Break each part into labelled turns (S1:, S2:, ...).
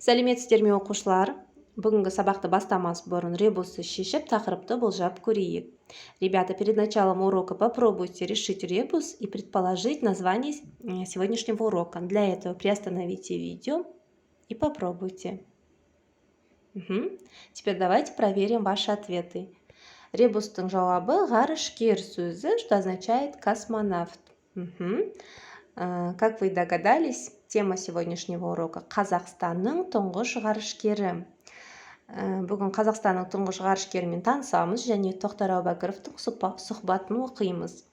S1: Сәлеметсіздер ме оқушылар? Бүгінгі сабақты бастамас бұрын ребусты шешіп, тақырыпты болжап көрейік. Ребята, перед началом урока попробуйте решить ребус и предположить название сегодняшнего урока. Для этого приостановите видео и попробуйте. Теперь давайте проверим ваши ответы. Ребустың жауабы ғарышкер сөзі, что означает космонавт. Как вы догадались, тема сегодняшнего урока Қазақстанның тұңғыш ғарышкері. Бүгін Қазақстанның тұңғыш ғарышкерімен танысамыз және Тоқтар Әубәкіровтың сұхбатын оқимыз.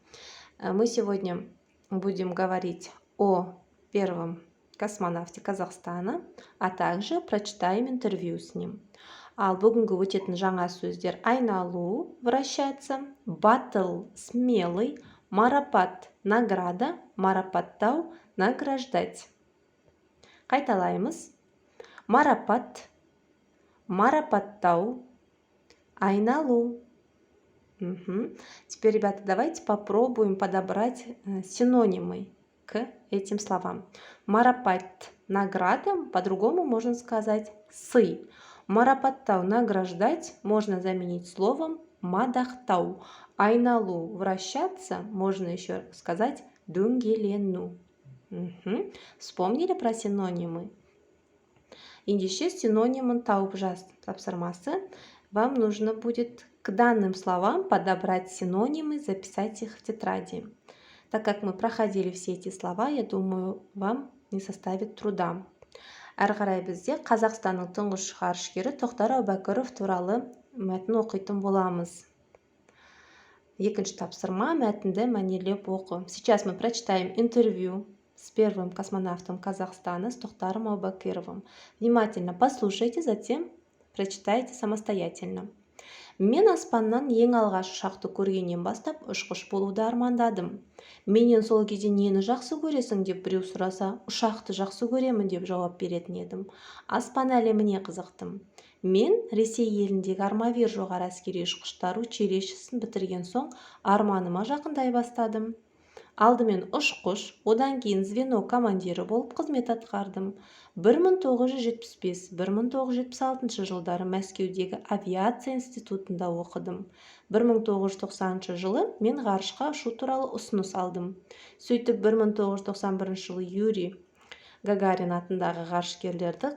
S1: Мы сегодня будем говорить о первом космонавте Казахстана, а также прочитаем интервью с ним. Ал бүгінгі өтетін жаңа сөздер айналу, вращаться, батыл, смелый, марапат, награда, марапаттау, награждать. Қайталаймыз. Марапат, марапаттау, айналу. Теперь, ребята, давайте попробуем подобрать синонимы к этим словам. Марапат, награда, по-другому можно сказать сы. Марапаттау, награждать, можно заменить словом мадахтау. Айналу, вращаться, можно еще сказать дөңгелену. Вспомнили про синонимы? Ендеше синонимын тауып жаз тапсырмасы. Вам нужно будет к данным словам подобрать синонимы, записать их в тетради. Так как мы проходили все эти слова, я думаю, вам не составит труда. Әрі қарай бізде Қазақстанның тұңғыш ғарышкері Тоқтар Әубәкіров туралы мәтін оқитын боламыз. Екінші тапсырма, мәтінді мәнерлеп оқы. Сейчас мы прочитаем интервью с первым космонавтом Казахстана, с Тохтаром Әубәкіровым. Внимательно послушайте, затем прочитайте самостоятельно. Мен аспаннан ең алғаш ұшақты көргеннен бастап ұшқыш болуды армандадым. Менен сол кезде нені жақсы көресің деп біреу сұраса, ұшақты жақсы көремін деп жауап беретін едім. Аспан әлеміне қызықтым. Мен Ресей еліндегі армавир жоғары әскери ұшқыштар училищесін бітірген соң арманыма жақындай бастадым. Алдымен ұшқыш, одан кейін звено командирі болып қызмет атқардым. 1975-1976 жылдары Мәскеудегі авиация институтында оқыдым. 1990 жылы мен ғарышқа ұшу туралы ұсыныс алдым. Сөйтіп 1991 жылы Юрий Гагарин атындағы ғарышкерлерді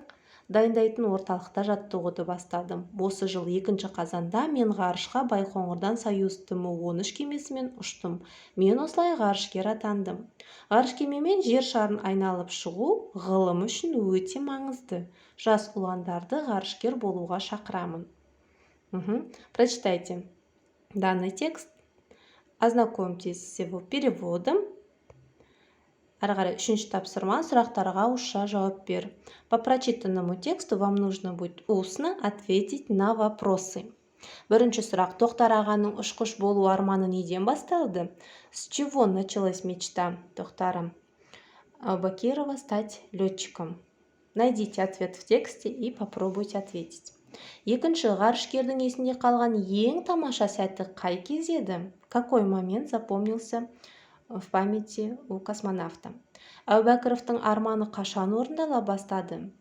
S1: дайындайтын орталықта жаттығуды бастадым. Осы жыл 2 қазанда мен ғарышқа Байқоңырдан Союз ТМ-13 кемесімен ұштым. Мен осылай ғарышкер атандым. Ғарыш кемемен жер шарын айналып шығу ғылым үшін өте маңызды. Жас ұландарды ғарышкер болуға шақырамын. Прочитайте данный текст, ознакомьтесь с его переводом. Әрі қарай үшінші тапсырма, сұрақтарға ауызша жауап бер. По прочитанному тексту вам нужно будет устно ответить на вопросы. Бірінші сұрақ, Тоқтар ағаның ұшқыш болу арманы неден басталды? С чего началась мечта Тохтара Әубәкірова стать летчиком? Найдите ответ в тексте и попробуйте ответить. Екінші, ғарышкердің есінде қалған ең тамаша сәті қай кез еді? Какой момент запомнился в памяти у космонавта? Әубәкіровтың арманы қашан орындала бастады?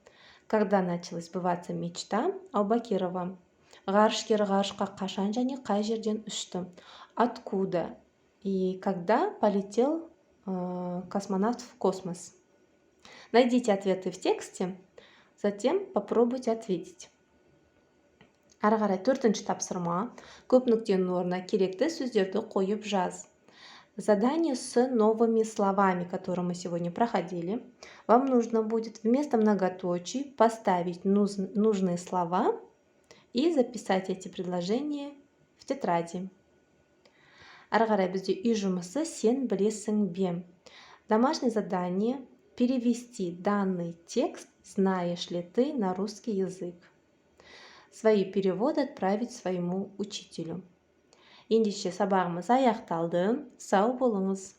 S1: Когда началась сбываться мечта Әубәкірова? Ғарышкер ғарышқа қашан және қай жерден ұшты? Откуда и когда полетел космонавт в космос? Найдите ответы в тексте, затем попробуйте ответить. Әрі қарай төртінші тапсырма, көп нүктенің орнына керекті сөздерді қойып жаз. Задание с новыми словами, которые мы сегодня проходили. Вам нужно будет вместо многоточий поставить нужные слова и записать эти предложения в тетради. Әрі қарай бізде үй жұмысы сен білесің бе? Домашнее задание – перевести данный текст «Знаешь ли ты» на русский язык. Свои переводы отправить своему учителю. Ендеше сабағымыз аяқталды. Сау болыңыз.